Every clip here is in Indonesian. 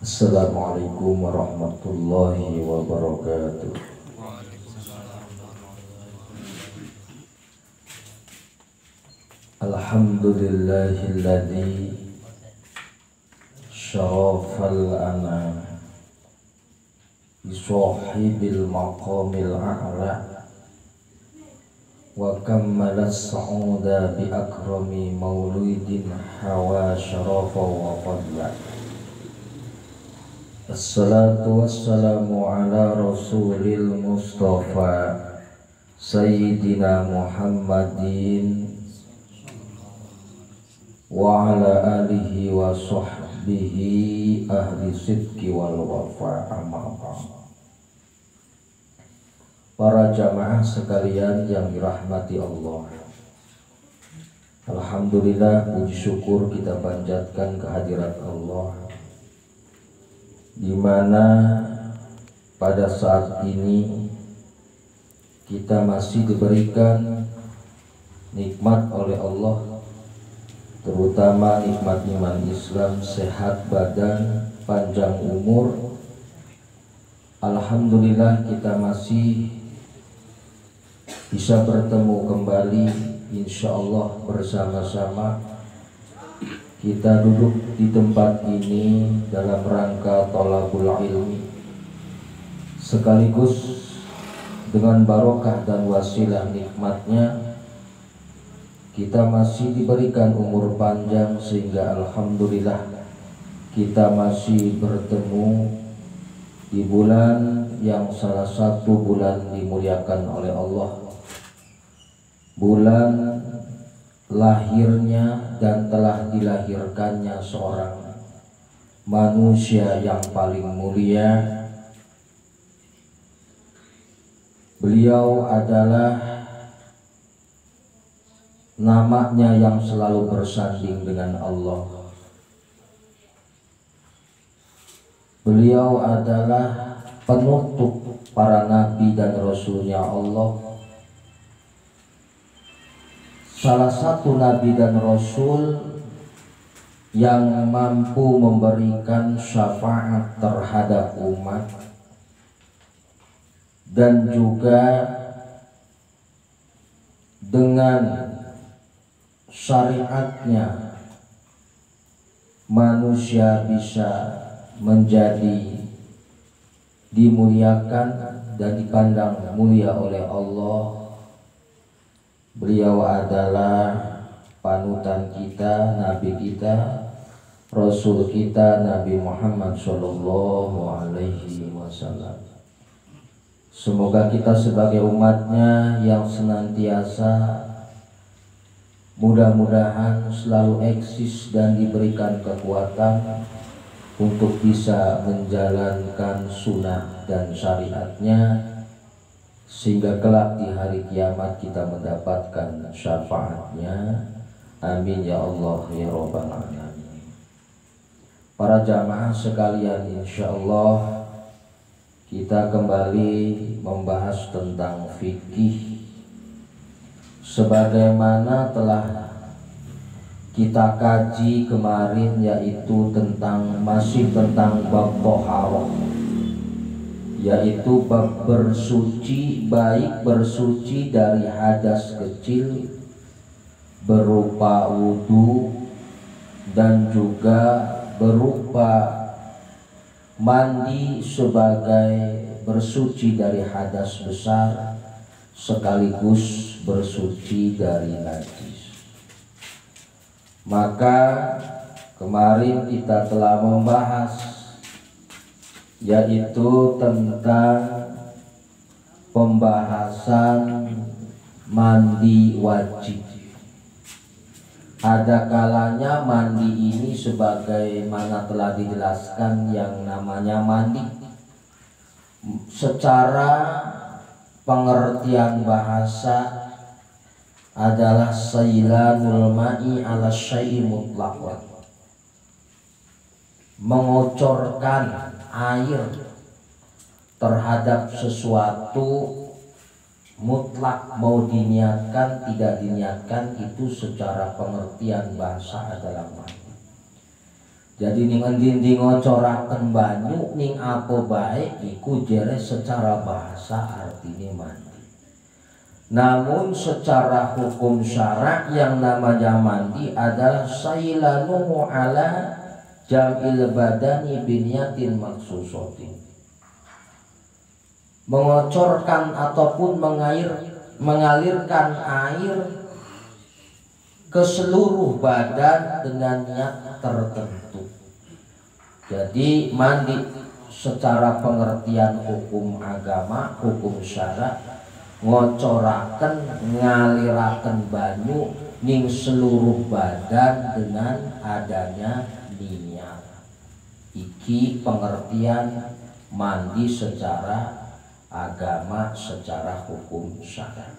Assalamualaikum warahmatullahi wabarakatuh. Alhamdulillahilladzi syarafal anam bisahibil maqamil a'la wa kammalas sa'uda bi akrami maulidin hawa syarafa wa fadla. Assalatu wassalamu ala rasulil mustafa Sayyidina Muhammadin wa ala alihi wa sahbihi ahli sidqi wal wafa, amma ba'd. Para jamaah sekalian yang dirahmati Allah, alhamdulillah, puji syukur kita panjatkan kehadirat Allah, di mana pada saat ini kita masih diberikan nikmat oleh Allah, terutama nikmat iman Islam, sehat badan, panjang umur. Alhamdulillah kita masih bisa bertemu kembali, insya Allah bersama-sama. Kita duduk di tempat ini dalam rangka thalabul ilmi, sekaligus dengan barokah dan wasilah nikmatnya kita masih diberikan umur panjang, sehingga alhamdulillah kita masih bertemu di bulan yang salah satu bulan dimuliakan oleh Allah, bulan lahirnya dan telah dilahirkannya seorang manusia yang paling mulia. Beliau adalah namanya yang selalu bersanding dengan Allah. Beliau adalah penutup para nabi dan rasulnya Allah, salah satu nabi dan rasul yang mampu memberikan syafaat terhadap umat, dan juga dengan syariatnya manusia bisa menjadi dimuliakan dan dipandang mulia oleh Allah. Beliau adalah panutan kita, nabi kita, rasul kita, Nabi Muhammad sallallahu alaihi wasallam. Semoga kita sebagai umatnya yang senantiasa, mudah-mudahan selalu eksis dan diberikan kekuatan untuk bisa menjalankan sunnah dan syariatnya, sehingga kelak di hari kiamat kita mendapatkan syafaatnya. Amin ya Allah ya Rabbal alamin. Para jamaah sekalian, insya Allah kita kembali membahas tentang fikih, sebagaimana telah kita kaji kemarin, yaitu masih tentang bab thaharah, yaitu bab bersuci, baik bersuci dari hadas kecil berupa wudu, dan juga berupa mandi sebagai bersuci dari hadas besar, sekaligus bersuci dari najis. Maka kemarin kita telah membahas, yaitu tentang pembahasan mandi wajib. Ada kalanya mandi ini sebagaimana telah dijelaskan, yang namanya mandi secara pengertian bahasa adalah sailanul ma'i ala syai'i mutlaq, mengocorkan air terhadap sesuatu mutlak, mau diniatkan tidak diniatkan, itu secara pengertian bahasa adalah mandi. Jadi ning endi ngocoraken banyu ning apa bae iku jere secara bahasa artinya mandi. Namun secara hukum syara yang namanya mandi adalah sailanuhu ala jam'il badani binyatin maksusotin. Mengocorkan ataupun mengalirkan air ke seluruh badan dengan niat tertentu. Jadi mandi secara pengertian hukum agama, hukum syara, ngocoraken ngaliraken banyu ning seluruh badan dengan adanya niat. Iki pengertian mandi secara agama, secara hukum syara.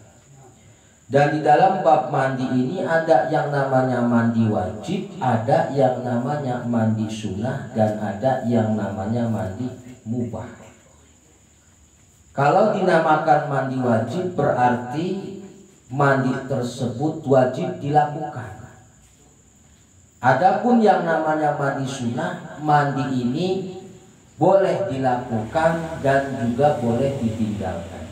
Dan di dalam bab mandi ini ada yang namanya mandi wajib, ada yang namanya mandi sunnah, dan ada yang namanya mandi mubah. Kalau dinamakan mandi wajib berarti mandi tersebut wajib dilakukan. Adapun yang namanya mandi sunnah, mandi ini boleh dilakukan dan juga boleh ditinggalkan.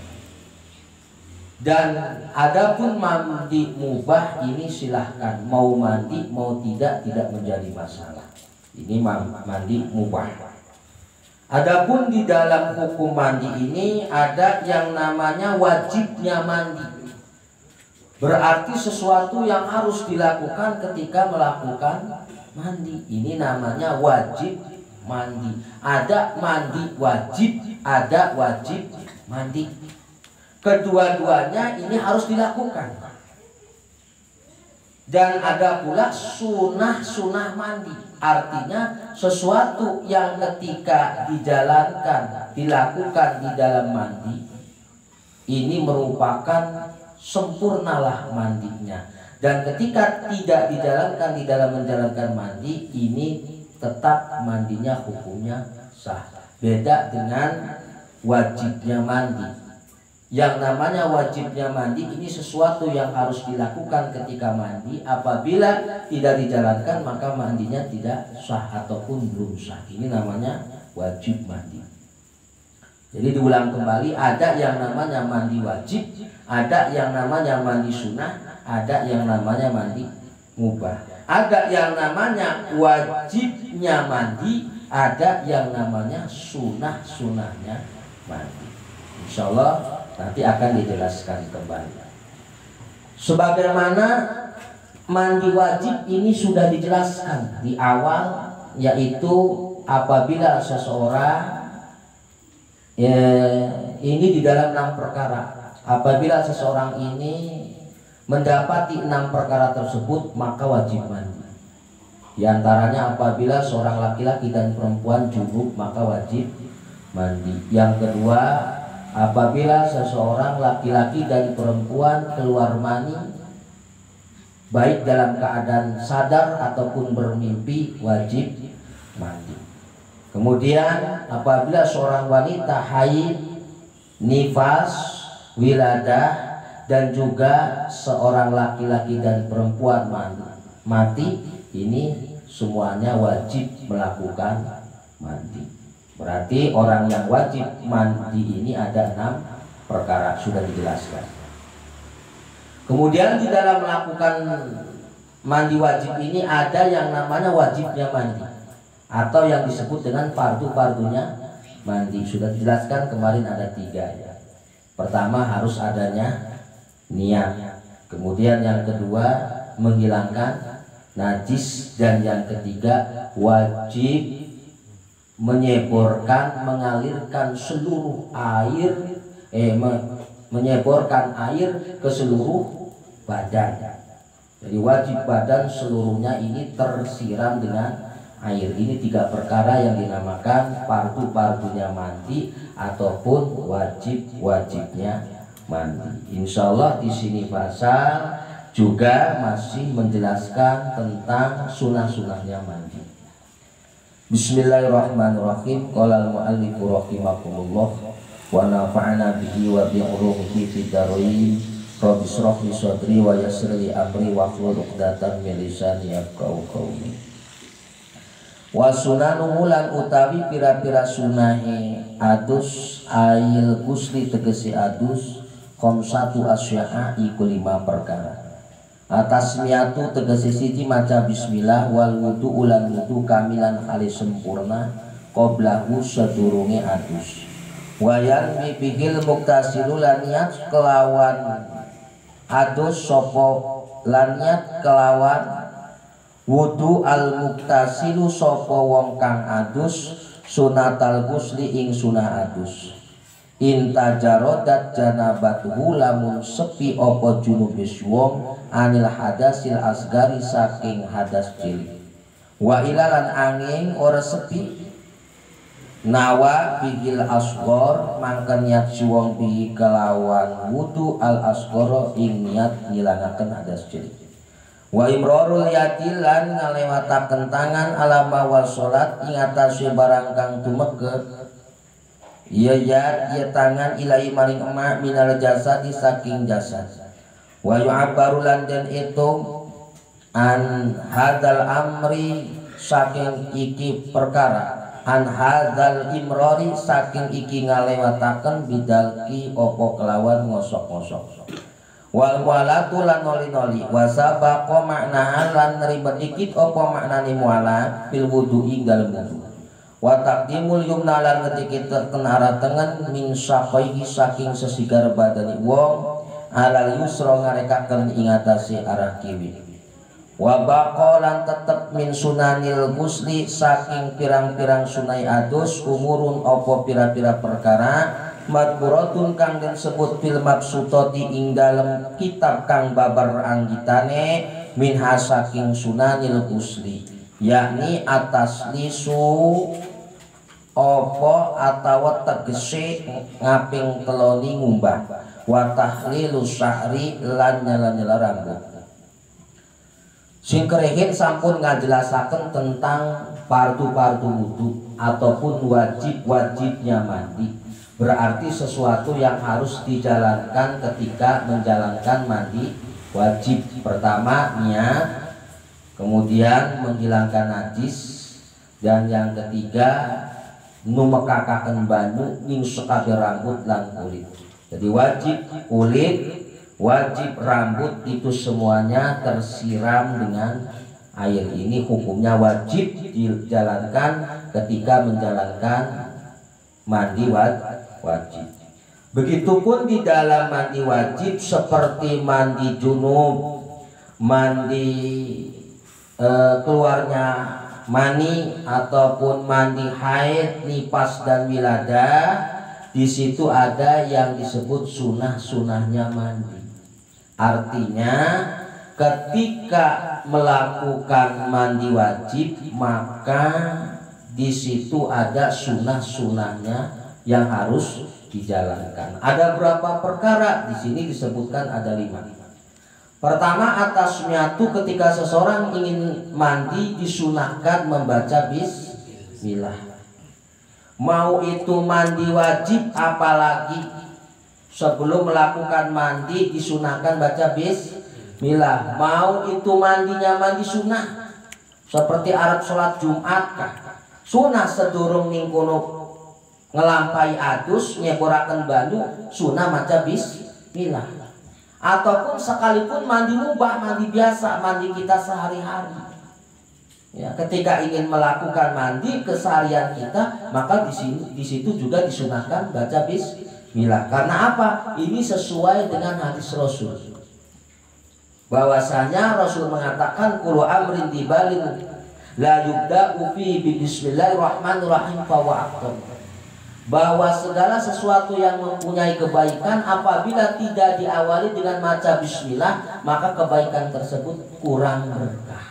Dan adapun mandi mubah ini silahkan, mau mandi mau tidak menjadi masalah. Ini mandi mubah. Adapun di dalam hukum mandi ini ada yang namanya wajibnya mandi. Berarti sesuatu yang harus dilakukan ketika melakukan mandi. Ini namanya wajib mandi. Ada mandi wajib, ada wajib mandi. Kedua-duanya ini harus dilakukan. Dan ada pula sunah mandi. Artinya sesuatu yang ketika dijalankan, dilakukan di dalam mandi, ini merupakan sempurnalah mandinya. Dan ketika tidak dijalankan di dalam menjalankan mandi, ini tetap mandinya hukumnya sah. Beda dengan wajibnya mandi. Yang namanya wajibnya mandi ini sesuatu yang harus dilakukan ketika mandi. Apabila tidak dijalankan maka mandinya tidak sah ataupun belum sah. Ini namanya wajib mandi. Jadi diulang kembali, ada yang namanya mandi wajib, ada yang namanya mandi sunnah, ada yang namanya mandi mubah. Ada yang namanya wajibnya mandi, ada yang namanya sunnahnya mandi. Insya Allah nanti akan dijelaskan kembali. Sebagaimana mandi wajib ini sudah dijelaskan di awal, yaitu apabila seseorang ini di dalam 6 perkara. Apabila seseorang ini mendapati 6 perkara tersebut maka wajib mandi. Di antaranya apabila seorang laki-laki dan perempuan junub maka wajib mandi. Yang kedua, apabila seseorang laki-laki dan perempuan keluar mani baik dalam keadaan sadar ataupun bermimpi wajib mandi. Kemudian apabila seorang wanita haid, nifas, wiladah, dan juga seorang laki-laki dan perempuan mati, ini semuanya wajib melakukan mandi. Berarti orang yang wajib mandi ini ada 6 perkara, sudah dijelaskan. Kemudian di dalam melakukan mandi wajib ini ada yang namanya wajibnya mandi, atau yang disebut dengan fardu-fardunya mandi. Sudah dijelaskan kemarin ada 3 ya. Pertama harus adanya niat. Kemudian yang kedua menghilangkan najis, dan yang ketiga wajib menyeborkan, mengalirkan seluruh air, menyeborkan air ke seluruh badan. Jadi wajib badan seluruhnya ini tersiram dengan air. Ini 3 perkara yang dinamakan fardu-fardunya mandi ataupun wajibnya mandi. Insya Allah di sini pasal juga masih menjelaskan tentang sunah-sunahnya mandi. Bismillahirrahmanirrahim. Qala al-mu'allifu rahimakumullah wa nafa'ana bihi wa bi ulumihi fid dharain. Rabbi shrah li sadri wa yassir li amri wa hlul 'uqdatam min lisani yafqahu qawli. Wa sunanu lan utawi pira-pira sunahe adus ail gusli tegesi adus khamsatu asya'a iku 5 perkara. Atasmiyatu tegesi siji maca bismillah wal wudu ulan wudu kamilan kali sempurna qoblahu sedurunge adus. Wayan bibigil muktasilu lan niat kelawan adus sapa lan niat kelawan wudu al muktasilu sapa wong kang adus sunatal gusli ing sunah adus. Intajarodat janabatuhu lamun sepi opo junubis wong anil hadasil asgari saking hadas cilik. Wa ilalan angin ora sepi nawa bigil asgor mangken niat si wong bi kelawan wudu al asgoro ing niat ngilangaken hadas cilik. Wa imrarul yadi lan ngalewataken tangan ala mawal salat ing atase barang kang tumeke ya tangan ilai maring emak minal jasadi saking jasad. Wa yu'abbaru lan den itu an hadzal amri saking iki perkara an hadzal imrari saking iki ngalewataken bidalki opo kelawan ngosok-ngosok. Wal walatu lan noli-noli wa sabaqa makna lan ribet ikit opo maknane muala fil wudu'i dalem wudu. Wa taqdimul yumna lan ngetiki tenara tengen min syaqaihi saking sesigar badani wong alal yusra ngarekaken ing atase arah kiwi. Wa baqalan tetep min sunanil gusli saking pirang-pirang sunai adus umurun opo pira-pira perkara madburatun kang den sebut fil mabsutati ing dalem kitab kang babar anggitane minha saking sunanil gusli yakni atas lisu opo atawa tegese ngaping teloni ngumbah wa tahlilu sya'ri lan nyala-nyala rambut. Sing kerehin sampun ngajelasaken tentang fardu-fardu wudu ataupun wajib-wajibnya mandi. Berarti sesuatu yang harus dijalankan ketika menjalankan mandi wajib. Pertama niat, kemudian menghilangkan najis, dan yang ketiga numekakaken banyu ing sekabeh rambut lan kulit. Jadi wajib kulit, wajib rambut itu semuanya tersiram dengan air. Ini hukumnya wajib dijalankan ketika menjalankan mandi wajib. Begitupun di dalam mandi wajib seperti mandi junub, mandi keluarnya mani ataupun mandi haid, nifas dan wiladah, di situ ada yang disebut sunah-sunahnya mandi. Artinya ketika melakukan mandi wajib maka di situ ada sunah-sunahnya yang harus dijalankan. Ada berapa perkara? Di sini disebutkan ada 5. Pertama, atasnya itu ketika seseorang ingin mandi disunahkan membaca bismillah. Mau itu mandi wajib apalagi sebelum melakukan mandi disunahkan baca bismillah. Mau itu mandinya mandi sunnah seperti Arab sholat Jumat kah? Sunnah sedurung ningkono ngelampai adus nyeboraken banyu sunnah maca bismillah. Ataupun sekalipun mandi mubah, mandi biasa, mandi kita sehari-hari. Ya, ketika ingin melakukan mandi keseharian kita, maka di situ juga disunahkan baca bismillah. Karena apa? Ini sesuai dengan hadis Rasul. Bahwasanya Rasul mengatakan kullu amrin dibalin la yubda'u fi bismillahirrahmanirrahim fa wa'aqtam. Bahwa segala sesuatu yang mempunyai kebaikan apabila tidak diawali dengan maca bismillah maka kebaikan tersebut kurang berkah.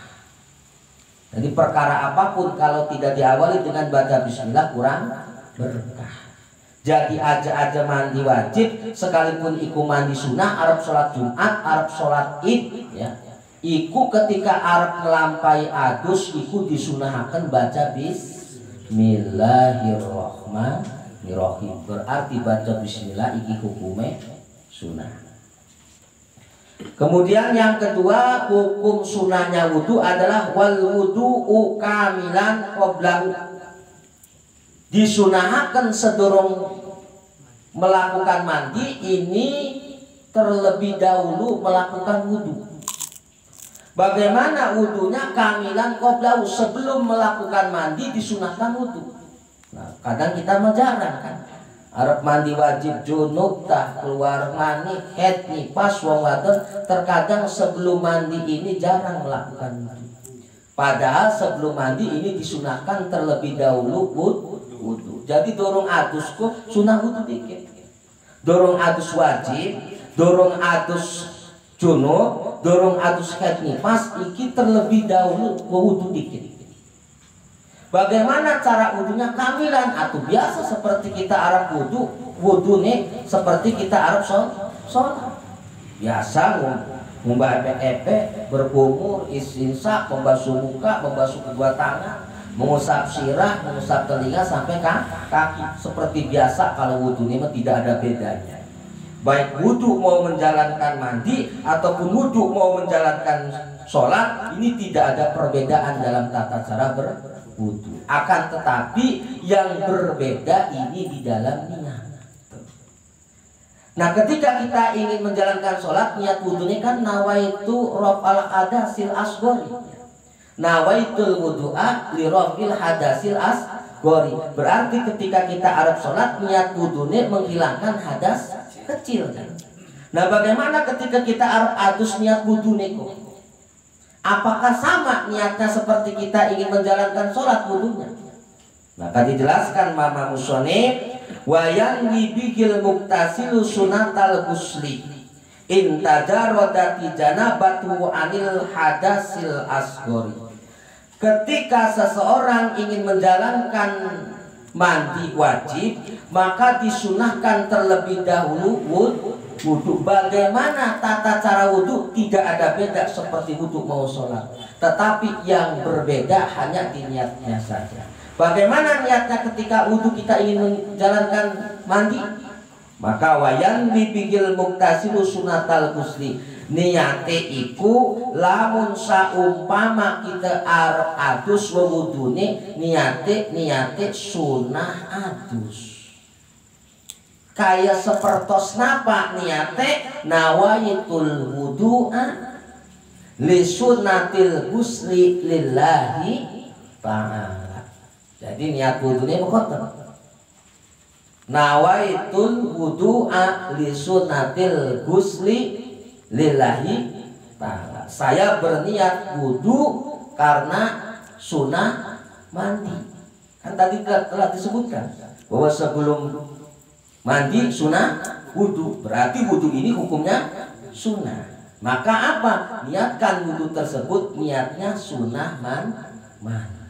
Jadi perkara apapun kalau tidak diawali dengan baca bismillah kurang berkah. Jadi aja mandi wajib sekalipun iku mandi sunnah, Arab sholat Jumat, Arab sholat Id, ya. Iku ketika Arab melampai adus iku disunahkan baca bismillahirrahmanirrahim. Berarti baca bismillah iki hukume sunnah. Kemudian yang kedua, hukum sunahnya wudu adalah wal wudu'u kamilan qablahu. Disunahkan sedurung melakukan mandi ini terlebih dahulu melakukan wudu. Bagaimana wudunya? Kamilan qablahu, sebelum melakukan mandi disunahkan wudu. Nah, kadang kita jarang kan. Arab mandi wajib junub tah keluar mani head nifas wong wadon, terkadang sebelum mandi ini jarang melakukan wudu. Padahal sebelum mandi ini disunahkan terlebih dahulu wudu. Jadi dorong adusku sunah wudu dikit. Dorong adus wajib, dorong adus junub, dorong adus head nifas iki terlebih dahulu wudu dikit. Bagaimana cara wudunya? Kamilan atau biasa seperti kita Arab wudu nih seperti kita Arab sholat biasa membah epe berkumur istinsa, membasuh muka, membasuh kedua tangan, mengusap sirah, mengusap telinga sampai kaki seperti biasa. Kalau wudu ini tidak ada bedanya, baik wudu mau menjalankan mandi ataupun wudu mau menjalankan sholat, ini tidak ada perbedaan dalam tata cara berwudu. Akan tetapi yang berbeda ini di dalam niat. Nah, ketika kita ingin menjalankan sholat, niat wudunya kan nawaitu raf'al hadasil asghari, nawaitul wudu'a li raf'il hadasil asghari. Berarti ketika kita arep sholat, niat wudunya menghilangkan hadas kecil kan? Nah, bagaimana ketika kita arep adus niat wudunya kok? Apakah sama niatnya seperti kita ingin menjalankan sholat wudunya? Maka dijelaskan Mama Musonib, wayan bibigil muktasilu sunatal gusli intajarodati janabatu anil hadasil asgori. Ketika seseorang ingin menjalankan mandi wajib, maka disunahkan terlebih dahulu wudu. Bagaimana tata cara wudu? Tidak ada beda seperti wudu mau sholat, tetapi yang berbeda hanya di niatnya saja. Bagaimana niatnya ketika wudu kita ingin menjalankan mandi? Maka wayan dipikir muktasilu sunatal gusli, niate iku lamun saumpama kita arep adus wudune niate sunah adus. Kayak sepertos napa niate nawaitul wudu'a li sunnatil gusli lillahi ta'ala. Jadi niat wudunya mukotor. Nawaitul wudu'a li sunnatil gusli lillahi ta'ala. Saya berniat wudu karena sunnah mandi. Kan tadi telah disebutkan bahwa sebelum mandi sunnah wudu, berarti wudu ini hukumnya sunnah. Maka apa? Niatkan wudu tersebut niatnya sunnah mandi.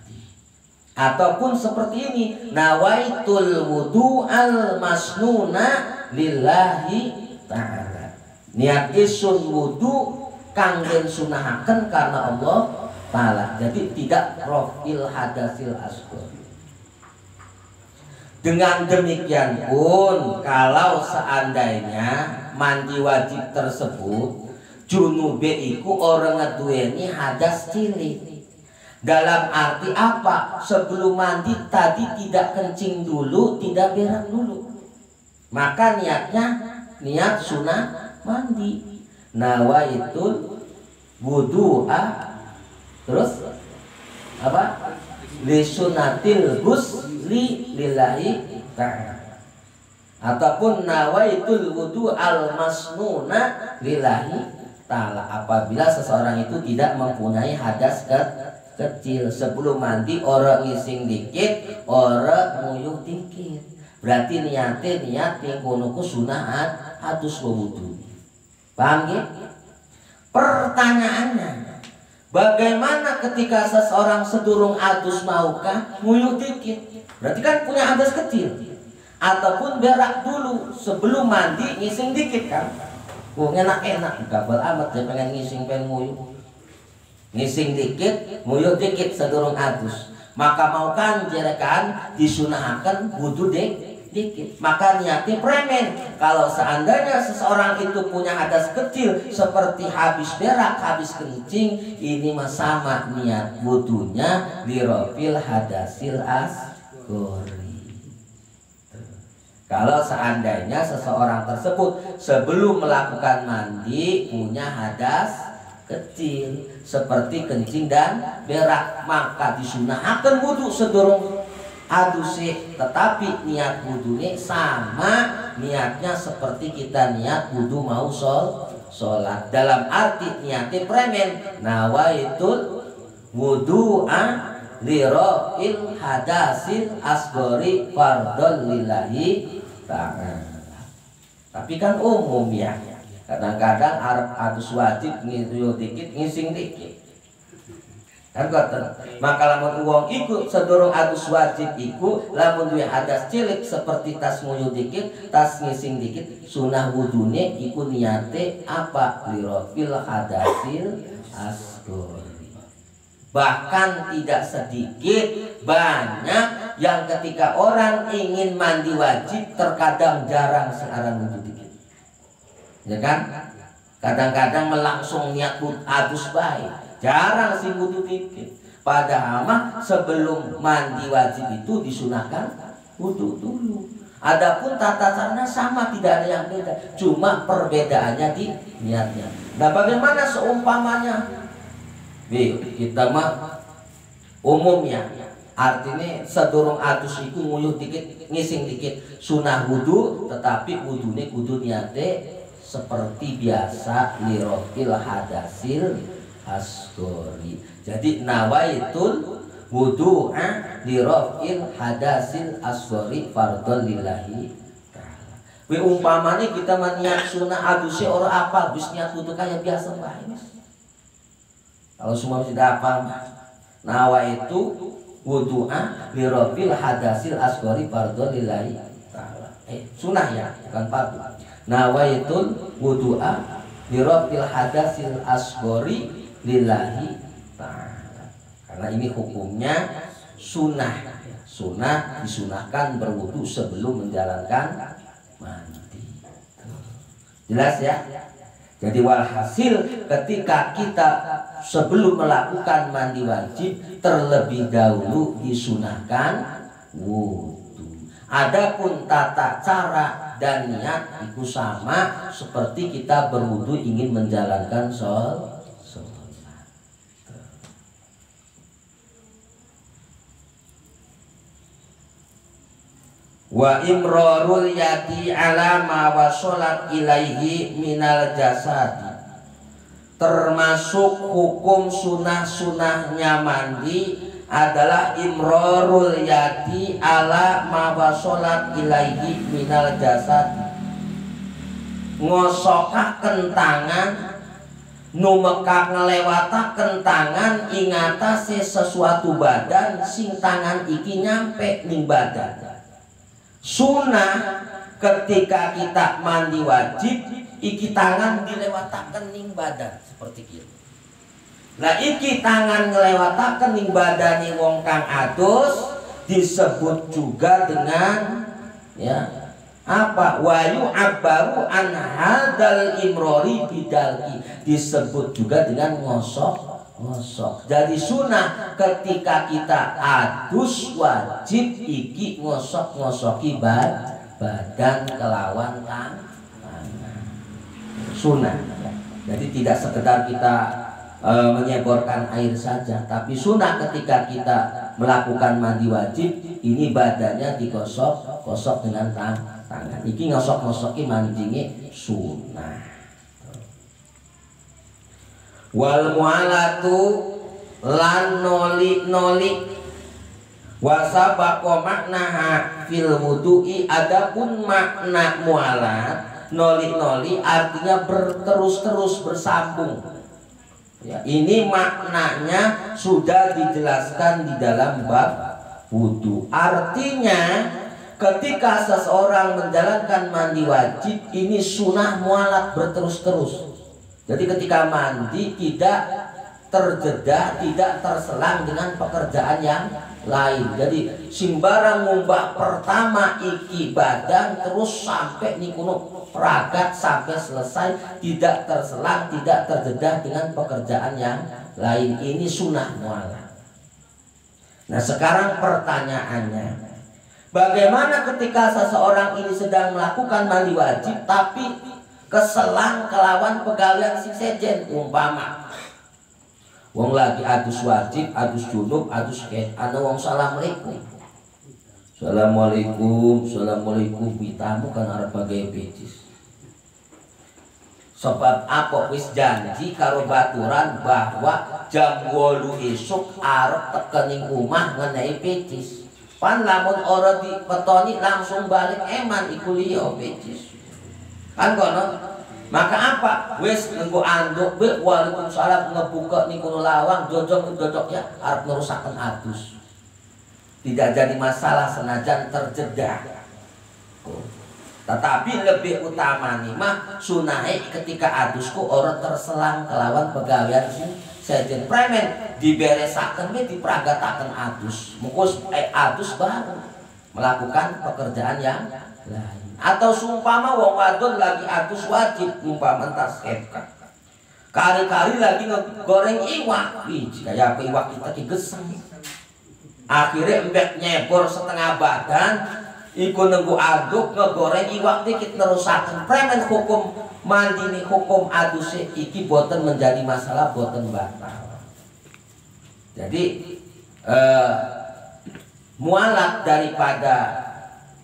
Ataupun seperti ini, nawaitul wudu al masnuna lillahi ta'ala. Niat isun wudu kanggen sunahaken karena Allah ta'ala. Jadi tidak rafil hadasil asghar. Dengan demikian pun, kalau seandainya mandi wajib tersebut junube iku orang ngeduweni hadas cilik. Dalam arti apa? Sebelum mandi tadi tidak kencing dulu, tidak berak dulu, maka niatnya niat sunnah mandi. Nawaitul wudu'a, terus apa? Li sunnatil gusli lillahi ta'ala. Ataupun nawaitul wudu al masnuna lillahi ta'ala. Apabila seseorang itu tidak mempunyai hadas kecil, sebelum mandi orang ngising dikit, orang nguyuh dikit, berarti niatnya niat yang konoku sunah adus wudu. Paham ya? Pertanyaannya, bagaimana ketika seseorang sedurung adus maukah nguyuh dikit? Berarti kan punya hadas kecil. Ataupun berak dulu sebelum mandi ngising dikit kan? Enak-enak, gabal amat dia pengen ngising pengen nguyuh. Ngising dikit, nguyuh dikit sedurung adus. Maka mau kan jerekan disunahkan wudu dikit. Maka niatnya premen. Kalau seandainya seseorang itu punya hadas kecil seperti habis berak, habis kencing, ini mah sama niat wudunya lirofil hadasil asgori. Kalau seandainya seseorang tersebut sebelum melakukan mandi punya hadas kecil seperti kencing dan berak, maka disunahkan wudu sedurung aduse, tetapi niat wudunya sama niatnya seperti kita niat wudu mau sholat. Dalam arti niatnya premen, nawaitul wudu'a lirofil hadasil asgori fardhon lillahi ta'ala. Tapi kan umum ya. Kadang-kadang Arab adus wajib ngiyo dikit, ngising dikit. Kan goten. Maka lamun wong iku sedurung adus wajib iku lamun duwe hadas cilik seperti tas nguyu dikit, tas ngising dikit, sunah wudune iku niate apa? Lirofil hadasil asgori. Bahkan tidak sedikit, banyak yang ketika orang ingin mandi wajib terkadang jarang sekarang wudhu dikit, ya kan? Kadang-kadang melangsung niat adus baik, jarang sih wudhu dikit. Padahal mah sebelum mandi wajib itu disunahkan wudhu dulu. Adapun tata caranya sama, tidak ada yang beda, cuma perbedaannya di niatnya. Nah, bagaimana seumpamanya? Kita mah umumnya artinya sedurung adus iku nguyuh dikit, ngising dikit, sunah wudu, tetapi wudune kudu niate seperti biasa lirofil hadasil asgori. Jadi nawaitul wudu'a lirofil hadasil asgori fardhon lillahi ta'ala. Umpamanya kita niat sunah adusnya orang apa, bis niat wudu kayak biasa baik. Kalau semua tidak apa, nawa itu wudu'a lirofil hadasil asgori fardhon lillahi ta'ala. Sunah ya, bukan fardu. Nawa itu wudu'a lirofil hadasil asgori lillahi ta'ala. Karena ini hukumnya sunah. Sunah disunahkan berwudu sebelum menjalankan mandi. Jelas ya? Jadi walhasil ketika kita sebelum melakukan mandi wajib terlebih dahulu disunahkan wudu. Adapun tata cara dan niat itu sama seperti kita berwudu ingin menjalankan sholat. Wa imrarul yadi ala ma wasolat ilaihi minal jasadi. Termasuk hukum sunah-sunahnya mandi adalah imrarul yadi ala ma wasolat ilaihi minal jasadi. Ngosokaken tangan numekak ngelewataken tangan ingatase sesuatu badan sing tangan iki nyampe ning badan. Sunah ketika kita mandi wajib iki tangan dilewataken ning badan seperti itu. Lah iki tangan ngelewataken ning badane wong kang adus disebut juga dengan ya apa wayu abaru an hadal imrori bidalki, disebut juga dengan ngosok. Jadi sunah ketika kita adus wajib iki ngosok-ngosoki badan kelawan tangan. Sunah. Jadi tidak sekedar kita menyeborkan air saja, tapi sunah ketika kita melakukan mandi wajib ini badannya digosok-gosok dengan tangan. Iki ngosok-ngosoki mandinge sunah. Wal mu'alatu lan noli wasabaqo maknaha fil wudu'i. Adapun makna mu'alat noli artinya berterus-terus bersambung ya, ini maknanya sudah dijelaskan di dalam bab wudu. Artinya ketika seseorang menjalankan mandi wajib ini sunah mu'alat berterus-terus. Jadi ketika mandi tidak terjeda, tidak terselang dengan pekerjaan yang lain. Jadi simbarang ngumbah pertama iki badan terus sampai nikuno peragat sampai selesai, tidak terselang, tidak terdedah dengan pekerjaan yang lain. Ini sunnah mualah. Nah sekarang pertanyaannya, bagaimana ketika seseorang ini sedang melakukan mandi wajib tapi keselang kelawan pegawaian si sejen? Umpama wong lagi adus wajib, adus junub, adus ket, ana wong assalamualaikum. Assalamualaikum, assalamualaikum, bitamu kan arep bagawe becis. Sebab apa wis janji karo baturan bahwa jam 8 esuk arep tekening omah ngenehi becis. Pan lamun ora dipetoni langsung balik eman iku liya becis. Kan kono. Maka apa? Wis nggo anduk be waalaikumsalam ngebuka niku lawang jojok ya arep nerusaken adus. Tidak jadi masalah senajan terjeda. Tetapi lebih utama nih mah sunahe ketika adusku orang terselang kelawan pegawaian sejen premen diberesaken we dipragataken adus. Mengko adus baru melakukan pekerjaan yang lain. Atau sumpama wong wadon lagi adus wajib umpama tas FK. Kari-kari lagi ngegoreng iwak, kayak apa iwak kita ki geseng. Akhirnya mbek nyebor setengah badan, iku nunggu aduk ngegoreng iwak dikit nerusaken. Premen hukum mandi nih hukum aduse iki boten menjadi masalah, boten batal. Jadi mualat daripada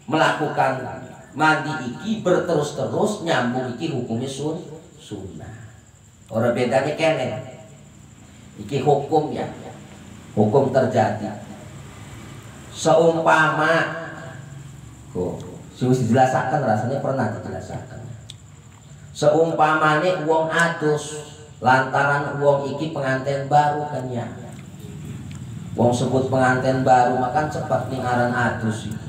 melakukan mandi iki berterus-terus nyambung iki hukumnya sunnah. Orang bedanya kene. Iki hukum ya. Hukum terjadi. Seumpama sing wis dijelasaken rasanya pernah dijelasaken. Seumpamane wong adus lantaran wong iki pengantin baru kan ya. Wong sebut pengantin baru makan cepat ning aran adus iki.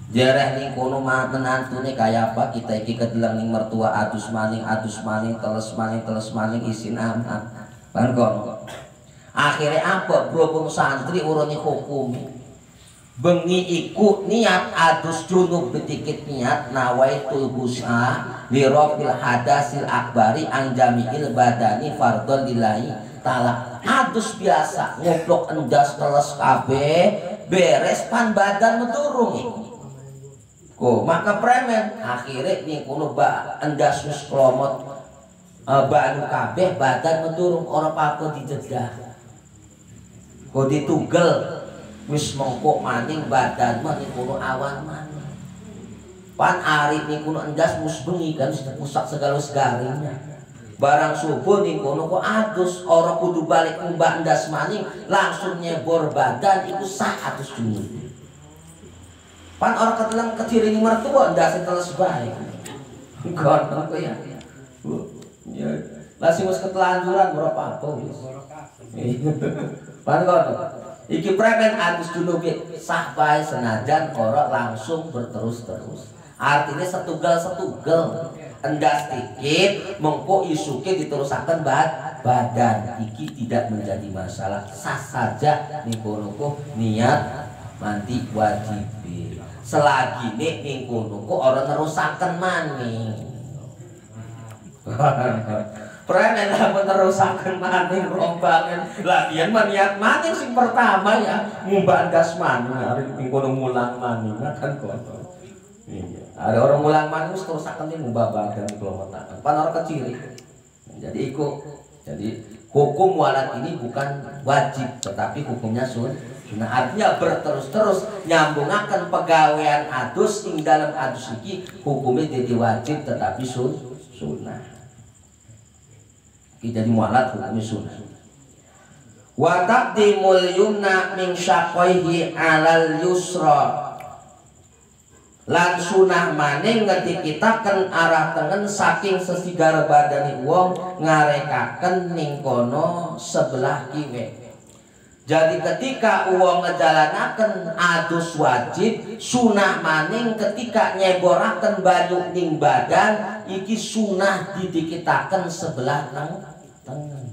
Jereh ning kono menantune kaya apa kita iki kedeleng ning mertua adus maling teles maling isin aman. Kan kono. Akhirnya apa? Berhubung santri urune hukum. Bengi iku niat adus junub sedikit niat nawaitul bus'a li rafil hadasil akbari ang jami'il badani fardhon lillahi ta'ala. Adus biasa ngoplok endas teles kabeh beres pan badan menturung iku. Maka premen akhirnya nih kuno endas wis klomot banu kabeh badan menturung ora apa-apa dijedah. Ditugel wis mongko maning badan mah ning kuno awan maning. Pan ari ning kuno endas mus bengi kan rusak segala-segalanya. Barang subuh ning kono kok adus ora kudu balik mbak endas maning langsung nyebor badan iku sah adus dulu. Pan orang ketelang keciring mertua ndase teles bae. Gono ya. Ya, lasi wis ketelanjuran ora apa-apa wis. Pan gono. Iki premen adus dulu sah bae senajan ora langsung berterus-terus. Artinya setunggal endas dikit mengko isuke diterusaken badan. Iki tidak menjadi masalah. Sah saja ning kono niat mandi wajib. Selagi ning kono kok ora nerusaken maning. Premen lah menerusaken maning rombangan. Lagian niat maning sing pertama ya ngumbah gas maning arep ning kono mulang maning kan kono. Iya. Ada orang mulang maning wis terusaken ning ngumbah badan klomotaken. Pan ora kecil. Jadi hukum walat ini bukan wajib tetapi hukumnya sunnah. Artinya berterus-terus nyambungaken pegawaian adus ing dalam adus iki hukumnya jadi wajib tetapi sunnah. Jadi mualat hukumnya sunnah. Wa taqdimul yumna min syaqaihi 'alal yusra. Lan sunah maning ngetikaken arah tengen saking sesigar badani wong ngarekaken ning kono sebelah kiwe. Jadi ketika uang ngejalanaken adus wajib sunah maning ketika nyeboraken banyu ning badan iki sunah didikitaken sebelah tengen.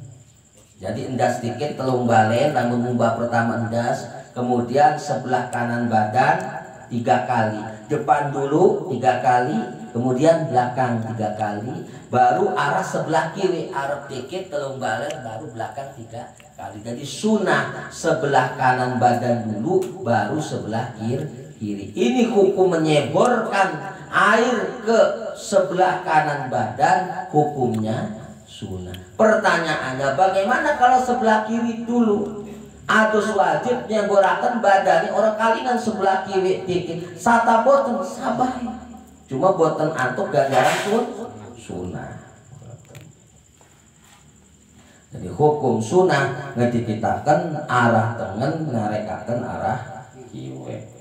Jadi endas dikit telung balen, lamun mumbah pertama endas, kemudian sebelah kanan badan 3 kali, depan dulu 3 kali, kemudian belakang 3 kali, baru arah sebelah kiri, arep dikit telung balen, baru belakang 3 kali. Jadi sunnah sebelah kanan badan dulu, baru sebelah kiri. Ini hukum menyeborkan air ke sebelah kanan badan, hukumnya sunnah. Pertanyaannya, bagaimana kalau sebelah kiri dulu? Adus wajib nyeborakan badannya orang kalingan sebelah kiri dikit. Sata boten sabar. Cuma boten antuk ganjaran sunnah. Jadi hukum sunnah ngedikitakan arah tengen, ngarekakan arah kiwe.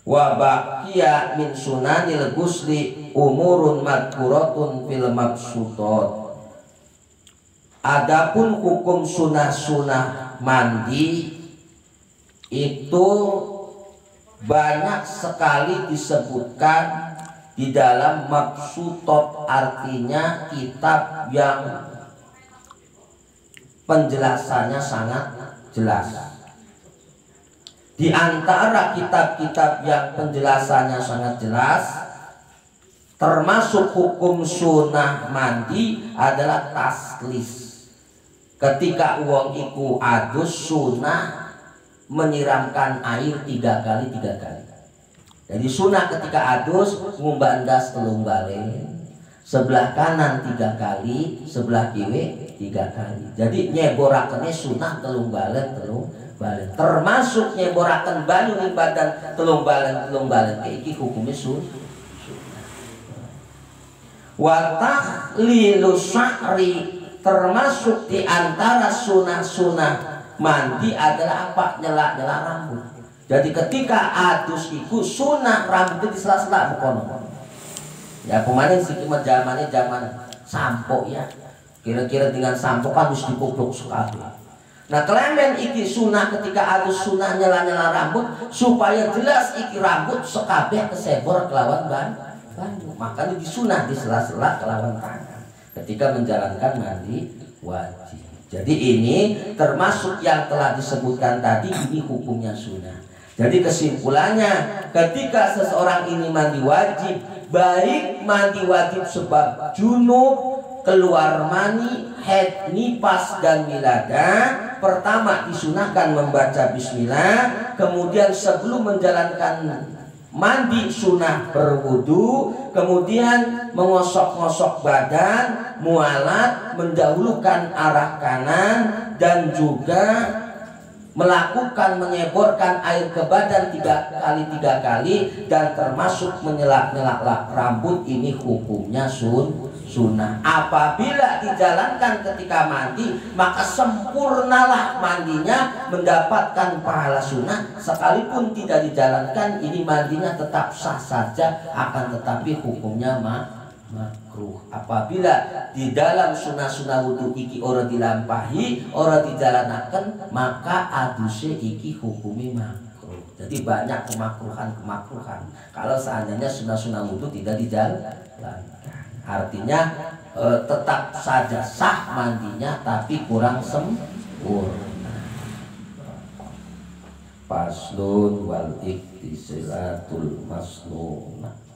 Wa baqiya min sunanil ghusli umurun madkuratun fil mabsutot. Adapun hukum sunah-sunah mandi itu banyak sekali disebutkan di dalam mabsutot, artinya kitab yang penjelasannya sangat jelas. Di antara kitab-kitab yang penjelasannya sangat jelas, termasuk hukum sunnah mandi adalah taslis. Ketika uang iku adus, sunnah menyiramkan air 3 kali. Jadi sunnah ketika adus ngumbah endas telung balen, sebelah kanan 3 kali, sebelah kiri 3 kali. Jadi nyeborakannya sunnah telung balen. Termasuk nyeborakan banyu di badan telung balen kayak iki hukumnya sunnah. Wa tahlilu sya'ri, termasuk di antara sunah-sunah mandi adalah apa? Nyela-nyela rambut. Jadi ketika adus iku sunnah rambut di sela-sela bukan. Ya kemarin sih cuma zaman sampo ya. Kira-kira dengan sampo kan harus dikupluk sekali. Nah kelemben iki sunnah ketika adus sunnah nyela-nyela rambut supaya jelas iki rambut sekabeh kesebor kelawan banyu. Makanya disunah di sela-sela kelawan tangan ketika menjalankan mandi wajib. Jadi ini termasuk yang telah disebutkan tadi, ini hukumnya sunnah. Jadi kesimpulannya, ketika seseorang ini mandi wajib, baik mandi wajib sebab junub, keluar mani, haid, nifas dan wilada, pertama disunahkan membaca bismillah, kemudian sebelum menjalankan mandi sunnah berwudu, kemudian mengosok-ngosok badan, mualat, mendahulukan arah kanan, dan juga melakukan menyeborkan air ke badan 3 kali, dan termasuk menyelak-nyelak rambut. Ini hukumnya sunnah. Apabila dijalankan ketika mandi, maka sempurnalah mandinya, mendapatkan pahala sunnah. Sekalipun tidak dijalankan, ini mandinya tetap sah saja, akan tetapi hukumnya makruh. Apabila di dalam sunah-sunah wudu iki ora dilampahi, ora dijalanaken, maka aduse iki hukumi makruh. Jadi banyak kemakruhan kalau seandainya sunah-sunah wudu tidak dijalankan. Artinya tetap saja sah mandinya, tapi kurang sempurna. Faslun wal iktisilatul masnunah.